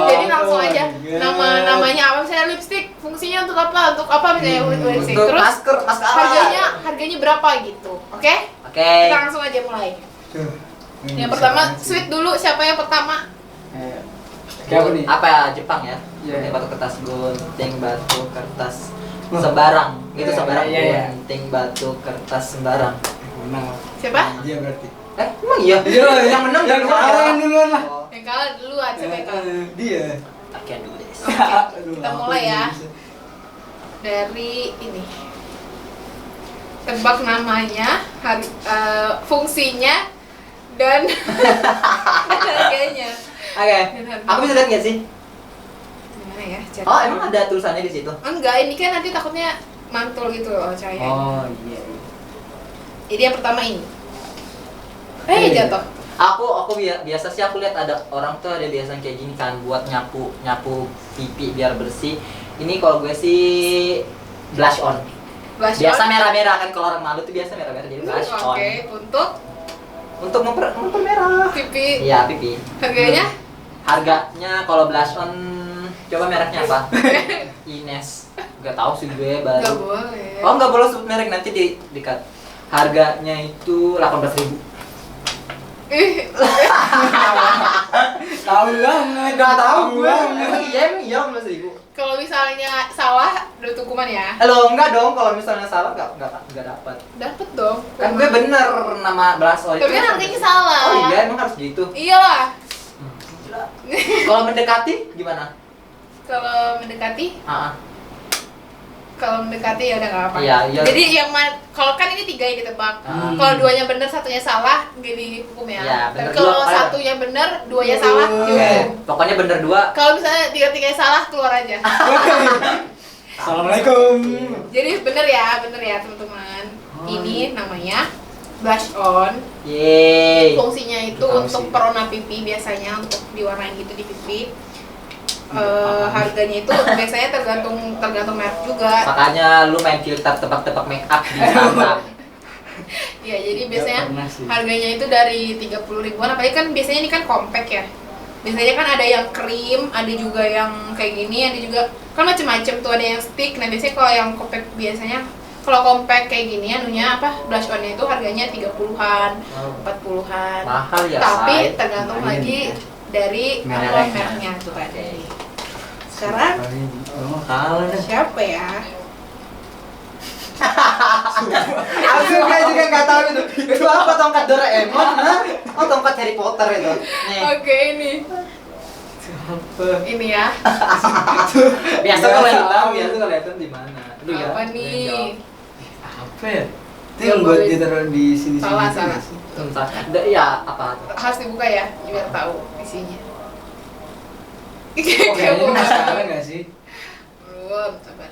Jadi langsung aja
iya.
namanya apa, misalnya lipstick, fungsinya untuk apa? Untuk apa misalnya lipstick.
Untuk
Terus
masker
harganya berapa gitu. Oke?
Oke.
Kita langsung aja mulai.
Tuh.
Yang pertama sweet dulu, siapa yang pertama?
Kayak apa nih?
Apa ya, Jepang ya?
Iya.
Gunting batu kertas, gunting batu kertas sembarang. Gitu
Iya,
sembarang.
iya, iya.
Gunting batu kertas sembarang.
Menang.
Siapa?
Dia berarti.
Emang iya?
Iya,
yang menang
yang
duluan
kalah
ya?
yang duluan lah.
Oh,
Yang kalah duluan, siapa yang kalah?
Dia.
Akan dulu deh.
Aduh,
Kita
aku
mulai ya.
bisa.
Dari ini. Tebak namanya, fungsinya, dan harganya.
Oke. Aku bisa lihat nggak sih?
Gimana ya?
Oh, emang ada tulisannya di situ?
Enggak, ini kan nanti takutnya mantul gitu loh cahaya.
Oh iya.
Jadi yang pertama ini.
Iya.
Jatuh.
Aku biasa sih aku lihat ada orang tuh ada biasa kayak gini kan buat nyapu pipi biar bersih. Ini kalau gue sih blush on.
Blush
Biasa
on.
merah-merah kan, kalau orang malu tuh biasa merah-merah jadi blush on.
Oke, untuk
Mempermerah.
pipi.
Iya, pipi.
Harganya?
Harganya kalau blush on coba mereknya apa? Ines. Gak tahu sih gue
Enggak
baru.
boleh.
Oh, nggak boleh sebut merek, nanti di-cut. Harganya itu 18.000.
Ih,
Tahu banget.
Gak tahu gue.
banget.
Emang iya 18.000.
kalau misalnya salah, dapat hukuman ya.
Halo, enggak dong, kalau misalnya salah enggak dapat.
Dapat dong.
Kan gue bener nama blush on.
Tapi kan harganya salah.
Oh iya, emang harus gitu.
Iyalah.
Gila. Kalau mendekati gimana?
Kalau mendekati,
Ah,
ya udah nggak apa.
Iya, iya.
Jadi kalau kan ini 3 yang ditebak.
Hmm.
Kalau 2-nya benar, 1-nya salah, nggak dihukum ya.
Iya,
Tapi
bener
kalau
dua,
1-nya benar, 2-nya salah,
Oke.
dihukum.
pokoknya bener 2.
Kalau misalnya 3-tiganya salah, keluar aja.
Assalamualaikum.
Jadi bener ya teman-teman.
Oh,
Ini namanya blush on.
Yeay.
Fungsinya itu
Tahu
untuk
sih.
perona pipi, biasanya untuk diwarnain gitu di pipi. Harganya itu biasanya tergantung merek juga.
Makanya lu main filter tebak-tebak make up di Instagram.
Ya, jadi
Nggak
biasanya
pernah sih.
harganya itu dari 30 ribuan. Apalagi kan biasanya ini kan compact ya. Biasanya kan ada yang krim, ada juga yang kayak gini, ada juga kan macem-macem tuh, ada yang stick. Nah, biasanya kalau yang compact biasanya kalau compact kayak gini anunya apa, blush on-nya itu harganya 30-an, 40-an.
Mahal ya,
Tapi
Say.
tergantung
Lumayan
lagi
ya.
dari apa
Mereknya.
mereknya tuh tadi. Sekarang
Oh,
Mahal deh.
siapa ya?
Aku kayak juga nggak tahu itu. Itu apa, tongkat Doraemon? Hah? Oh, tongkat Harry Potter itu. Nih.
Oke, ini.
apa?
Ini ya.
Biasa
Nggak
kalau
tahu.
hitam, biasa kalau hitam di mana? Aduh, ya.
Apa nih?
Apa ya? Itu yang buat ditaruh di sini.
Salah, salah.
Entah. Ya, apa tuh?
Harus dibuka ya, biar tahu isinya.
Oh, kayaknya masalah nggak sih?
Belum, sabar.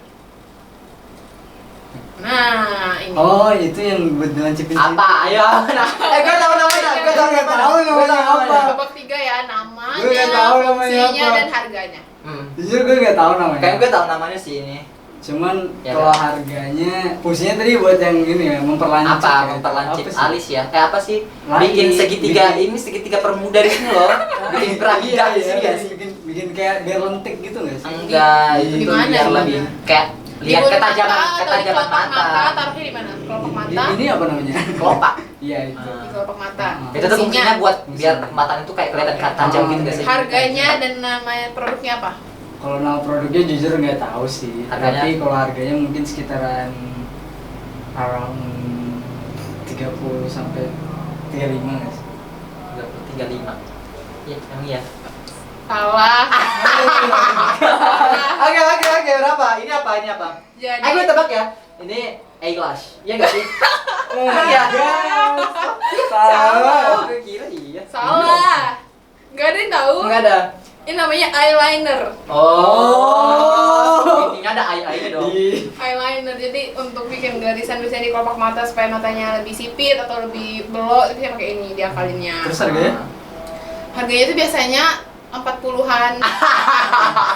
Nah, ini.
Oh, itu yang buat dilancipin.
Apa? Ayo. Nah, gue tahu namanya. Gue tahu
Nggak tahu namanya apa.
Tebak 3 ya, namanya,
Gue nggak tahu namanya
fungsinya,
apa.
dan harganya.
Jujur gue nggak tahu namanya.
Kayak gue tahu namanya sih ini.
Cuman
Ya,
kalau
kan?
harganya, fungsinya tadi buat yang ini ya, memperlancar.
Apa?
ya.
Memperlancip
Apa sih?
alis ya? Apa sih?
Lagi,
Bikin segitiga
bikin-
ini segitiga permuda di sini loh. Bikin piramida di sini
iya,
ya sih?
bikin kayak biar lentik gitu nggak sih?
Enggak,
Di-
itu
Gimana,
biar
gimana?
lebih kayak
Di
lihat
bulu
ketajaman
mata atau di
ketajaman
kelopak mata,
mata.
taruhnya di mana? Kelopak mata.
Ini apa namanya?
Kelopak.
Iya itu.
Ah.
Di kelopak mata.
Itu tuh fungsinya buat biar mata itu kayak kelihatan tajam gitu guys.
Harganya dan nama produknya apa?
Kalau nama produknya jujur nggak tahu sih.
Harganya?
Tapi kalau harganya mungkin sekitaran around 30 sampai 35 nggak sih?
35. Iya, yang iya.
Salah.
Oke, berapa? Ini apa?
Jadi
Gue tebak ya. Ini eyelash. Iya enggak sih? Iya.
Salah.
Gue kira iya.
salah. Gak ada yang tahu.
Enggak ada.
Ini namanya eyeliner.
Oh. Intinya ada eye-eye dong.
Eyeliner, jadi untuk bikin garisan-garisan di kelopak mata supaya matanya lebih sipit atau lebih belok, itu bisa pakai ini diakalinnya.
Terus harganya?
Harganya itu biasanya 40-an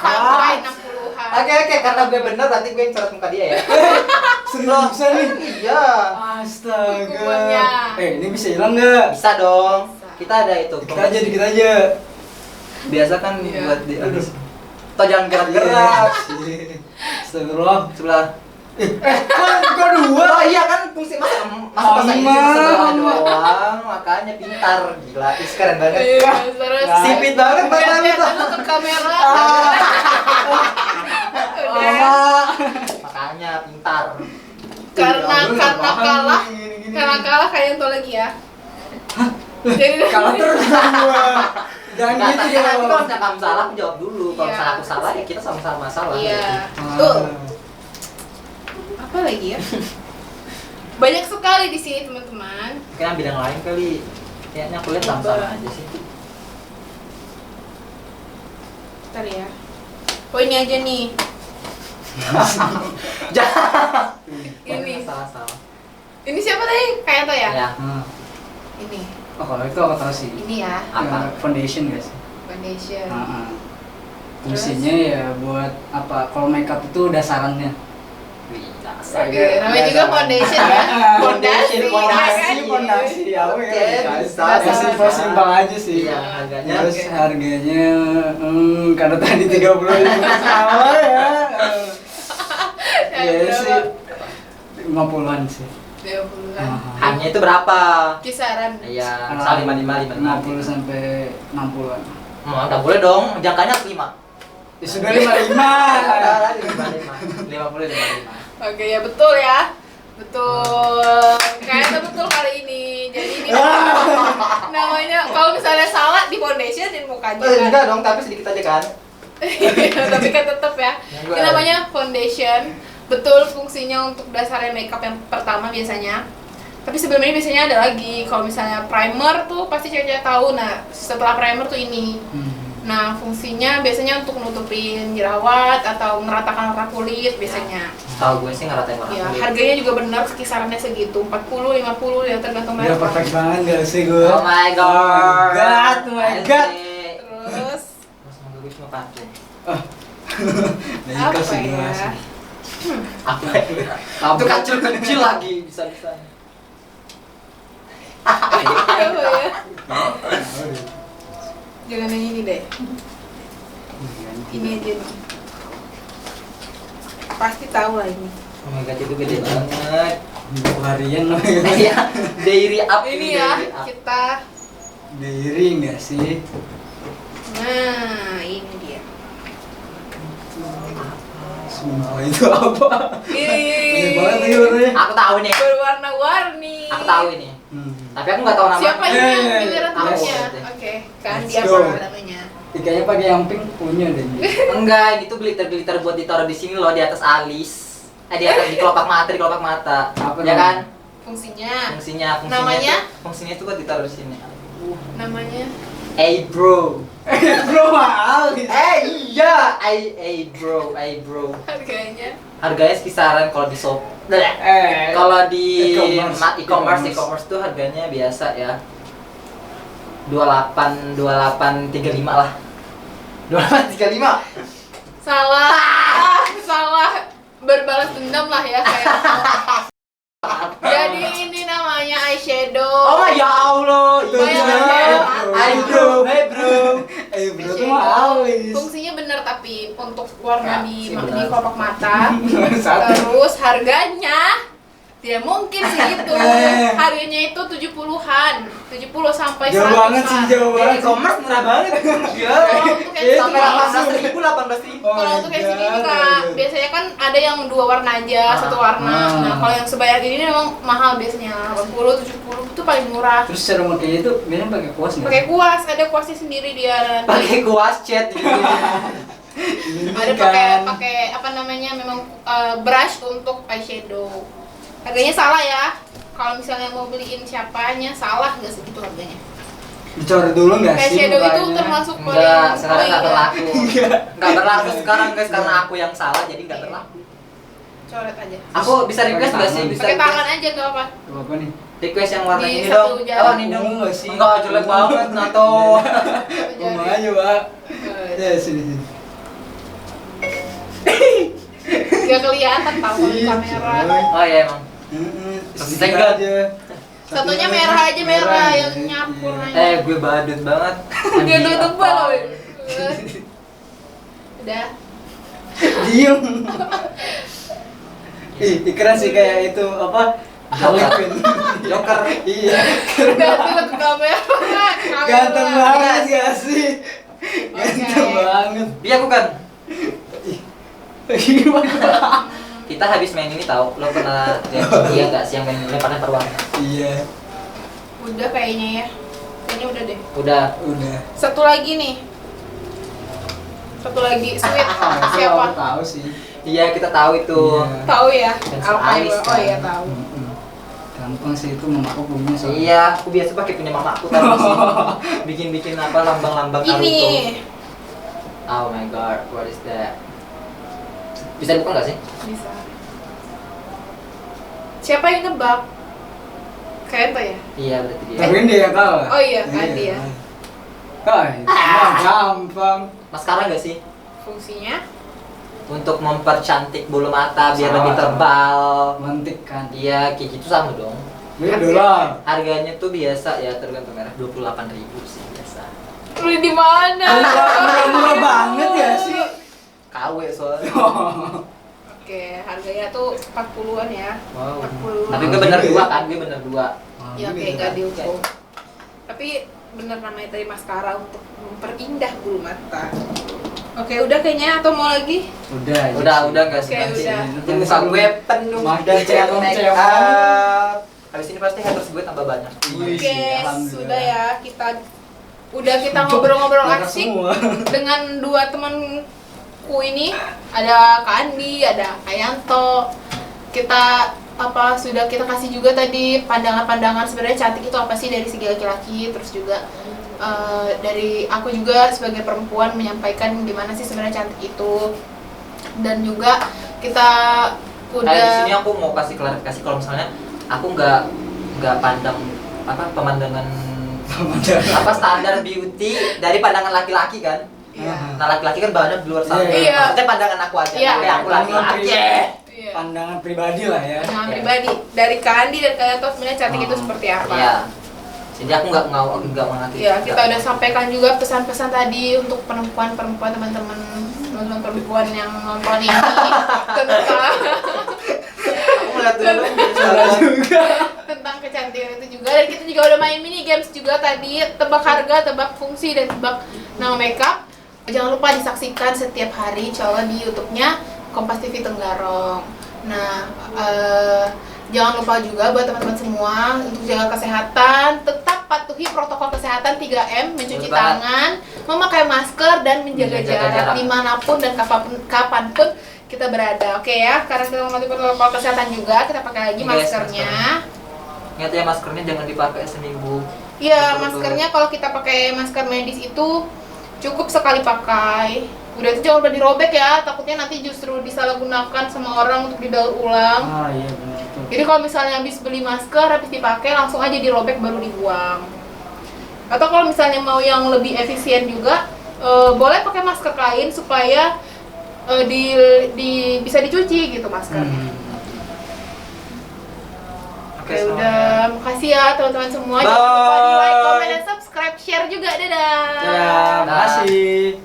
sampai 60-an.
Oke, karena gue bener berarti gue yang coret muka dia ya.
Serius bisa nih?
Iya.
Hukumannya.
Astaga. Ini bisa hilang nggak?
Bisa dong.
Bisa.
Kita ada itu.
Dikit aja.
Biasa kan
Iya.
buat di aduh. Toh jangan gerak-gerak.
Astagfirullah.
Sebelah.
Kok dua?
Oh iya kan fungsi masa ini
Sama.
sebelah doang, makanya pintar. Gila, keren banget.
Iya, terus
Sipit banget
lihat
matanya.
dulu ke kamera. Udah.
Lama.
Makanya pintar.
Karena kalah kalian tuh lagi ya. Jadi
Kalah terus gua. Jangan
Nggak,
gitu
tapi nanti kalau
dong.
misalnya kamu salah, aku jawab dulu. Kalau
Iya.
misalnya aku salah, ya kita sama-sama salah.
Iya.
Ah.
Tuh. Apa lagi ya? Banyak sekali di sini teman-teman.
Mungkin ambil yang lain kali. Kayaknya aku lihat sama-sama aja sih.
Bentar ya. Oh ini aja nih.
Jangan.
Ini.
Salah.
Ini siapa tadi? Kayak tuh ya?
Ya.
Ini.
Oh kalau itu aku tahu sih.
Ini ya.
Apa?
Foundation guys.
Foundation.
Fungsinya ya buat apa? Kalau makeup itu dasarannya.
Wih,
Oke, namanya juga foundation ya.
Fondasi,
Fondasi, ya.
Oke, bisa.
Simpel simpel aja sih.
Iya, harganya.
Terus
Oke.
harganya, karena tadi 30 salah ya. Ya sih, 50-an sih.
20-an.
Hanya itu berapa?
Kisaran.
Iya, misal 55.
50 sampai 60-an.
Enggak boleh dong, jangkanya 5.
Ya sudah 55.
55.
Oke ya betul ya. Betul. Kayaknya betul kali ini. Jadi ini namanya kalau misalnya salah di foundation di mukanya kan.
Enggak dong, tapi sedikit aja kan.
Tapi kan tetap ya. Ini namanya foundation. Betul fungsinya untuk dasarnya makeup yang pertama biasanya. Tapi sebelum ini biasanya ada lagi. Kalau misalnya primer tuh pasti cewek-cewek tahu. Nah, setelah primer tuh ini. Nah, fungsinya biasanya untuk nutupin jerawat atau meratakan warna kulit biasanya.
Tahu gue sih ngeratain warna
Ya,
kulit.
harganya juga benar kisarannya segitu, 40, 50 ya tergantung
Ya
merek.
perfect banget gak sih gue?
Oh my god.
Oh my god.
Terus
Terus gue cuma pakai.
Nah,
apa
sih gue
ya?
sih.
Apa itu? Itu kecil-kecil lagi bisa-bisa.
Apa ya? Jangan yang ini deh. Ini aja nih. Pasti tahu lah ini.
Oh my god, itu gede banget.
Harian loh.
Iya, dairy up
Ini ya
dairy up.
kita.
Dairy enggak sih?
Nah, ini dia.
Sumpah itu apa? Banyak banget lagi
Ini
warnanya.
Aku tahu nih.
berwarna-warni.
Aku tahu ini. Tapi aku nggak tahu namanya.
Siapa ini yang giliran
Aku
tahunya?
berarti.
Oke, kan
Let's
dia
go.
apa namanya?
Kayaknya pakai yang pink punya deh.
Enggak, ini tuh glitter-glitter buat ditaruh di sini loh, di atas alis. Di atas di kelopak mata.
Apa
Ya
namanya?
kan?
Fungsinya.
Fungsinya
Namanya?
Fungsinya itu buat ditaruh di sini.
Namanya
Hey bro.
Bro mahal.
Iya, bro.
harganya.
Harganya kisaran kalau di shop. Kalau di e-commerce tuh harganya biasa ya. 2835 lah. 2835.
Salah berbalas dendam lah ya kayak. Jadi ini namanya eyeshadow.
Oh ya Allah.
Eyebrow.
Hey bro.
Bro tuh mahal.
Fungsinya benar tapi untuk warna
Ya,
di
sih
di
benar.
kelopak mata.
Satu.
Terus harganya Ya mungkin sih itu. Harganya itu 70-an. 70 sampai 100.
Jauh banget sih, jauh banget.
E-commerce murah banget. Gila.
Kalau untuk yang
Sampai
segini,
18.000, 18.000.
kalau untuk yang segini Kak, biasanya kan ada yang 2 warna aja, satu warna. Nah, kalau yang sebanyak ini memang mahal biasanya. 80, 70 itu paling murah.
Terus cara makainya itu biasanya pakai kuas nggak?
Pakai kuas, ada kuasnya sendiri dia nanti.
Pakai kuas cat gitu.
Ada pakai apa namanya, memang brush untuk eyeshadow. Harganya salah ya. Kalau misalnya mau beliin siapanya, salah nggak segitu harganya.
Dicor dulu nggak sih?
Eyeshadow itu
mukanya?
termasuk
Enggak, sekarang nggak
iya.
berlaku. Nggak berlaku sekarang guys, karena aku yang salah jadi nggak berlaku.
Coret aja.
Aku bisa request nggak sih? Bisa
Pakai tangan
request.
aja nggak apa.
Tuh, apa nih?
Request yang warna
Di
ini
satu
dong.
jari.
Oh, ini dong.
Enggak sih.
Enggak, jelek banget Nato.
Satu jari.
Ngomong aja, Pak.
Eh,
Ya, sini.
Nggak kelihatan tahu di kamera.
Oh iya emang.
Sedikit
Senggol.
aja.
Satunya merah aja, merah yang nyampur aja.
Gue badut banget.
Dia udah tebal loh.
Apaan?
Udah.
Diem. Keren sih kayak itu apa? Harley Quinn.
Joker.
Iya.
Ganti ke kamera.
Ganteng banget gak sih? Ganteng
Oke.
banget.
Iya bukan.
Gimana?
Kita habis main ini tahu. Lo pernah lihat dia nggak sih yang main lempar-lempar warna?
Iya.
Udah kayaknya ya. Kayaknya udah deh.
Udah.
Satu lagi nih. Satu lagi sweet.
Aku
Siapa?
tahu sih.
Iya kita tahu itu.
Iya.
Tahu ya?
Pensil
Apa
alis,
ya? Oh
kan?
iya tahu.
Gampang sih itu mamaku punya soalnya.
Iya, aku biasa pakai punya mama aku tahu sih. Bikin apa lambang-lambang Naruto.
Ini
Oh my god, what is that? Bisa dibuka nggak sih?
bisa. Siapa yang nebak? Kayak ya?
Iya berarti dia.
Tapi ini dia yang kalah.
Oh iya, kan dia.
Gampang.
Maskara nggak sih?
Fungsinya?
Untuk mempercantik bulu mata biar
Sama,
lebih
sama.
tebal.
Mantik kan.
Iya, kayak gitu sama dong.
Beda lah.
Harganya tuh biasa ya tergantung merah 28.000 sih biasa.
Beli di mana?
Murah banget ya sih.
KW soalnya.
Oke, harganya tuh 40-an ya.
Wow.
40.
Tapi gue bener dua kan, gue bener dua.
Ya oke, nggak dihukum. Tapi bener namanya tadi maskara untuk memperindah bulu mata. Oke, udah kayaknya atau mau lagi?
Udah
nggak
Oke,
sih?
udah.
Nanti muka gue penuh
Makin
dan make
cewek-cewek.
up. Habis ini pasti haters gue tambah banyak.
Wih,
Oke,
alhamdulillah.
sudah ya kita ngobrol-ngobrol
Banyak
asik
semua.
dengan dua temanku ini, ada Kak Andi, ada Kak Yanto. Kita sudah kita kasih juga tadi pandangan-pandangan sebenarnya cantik itu apa sih dari segi laki-laki, terus juga dari aku juga sebagai perempuan menyampaikan gimana sih sebenarnya cantik itu, dan juga kita
Nah, di sini
udah
aku mau kasih klarifikasi kalau misalnya aku nggak pandang pemandangan apa standar beauty dari pandangan laki-laki kan.
Iya.
Nah laki-laki kan banyak di luar sana.
Iya.
Maksudnya pandangan aku aja.
Iya.
Kayak aku laki-laki.
Iya.
Pandangan pribadi lah ya.
Pandangan
Iya.
pribadi dari Kak Andi dan Kak Yanto sebenarnya cantik itu
Oh.
seperti apa.
Iya. Jadi aku nggak mengerti.
Ya, kita udah sampaikan juga pesan-pesan tadi untuk perempuan-perempuan teman-teman perempuan yang nonton ini tentang
Aku lihat dulu.
tentang kecantikan itu juga, dan kita juga udah main mini games juga tadi, tebak harga, tebak fungsi, dan tebak nama makeup. Jangan lupa disaksikan setiap hari insya Allah di YouTube-nya Kompas TV Tenggarong. Nah, jangan lupa juga buat teman-teman semua untuk jaga kesehatan, tetap patuhi protokol kesehatan 3M, mencuci
Betul banget.
tangan, memakai masker, dan menjaga
Menjaga
jarak
jarak.
dimanapun dan kapanpun kita berada. Oke ya, karena kita mematuhi protokol kesehatan juga, kita pakai lagi
Yes,
maskernya.
Ingat ya maskernya jangan dipakai seminggu.
Iya,
Betul-betul.
maskernya kalau kita pakai masker medis itu cukup sekali pakai. Udah itu jangan lupa dirobek ya, takutnya nanti justru disalahgunakan sama orang untuk didaur ulang.
Ah iya benar itu.
Jadi kalau misalnya habis beli masker, habis dipakai langsung aja dirobek baru dibuang. Atau kalau misalnya mau yang lebih efisien juga, boleh pakai masker kain supaya bisa dicuci gitu maskernya. Oke,
Oke,
udah, makasih ya teman-teman semua.
Bye.
Jangan lupa di like, comment, dan subscribe, share juga. Dadah.
Ya, makasih.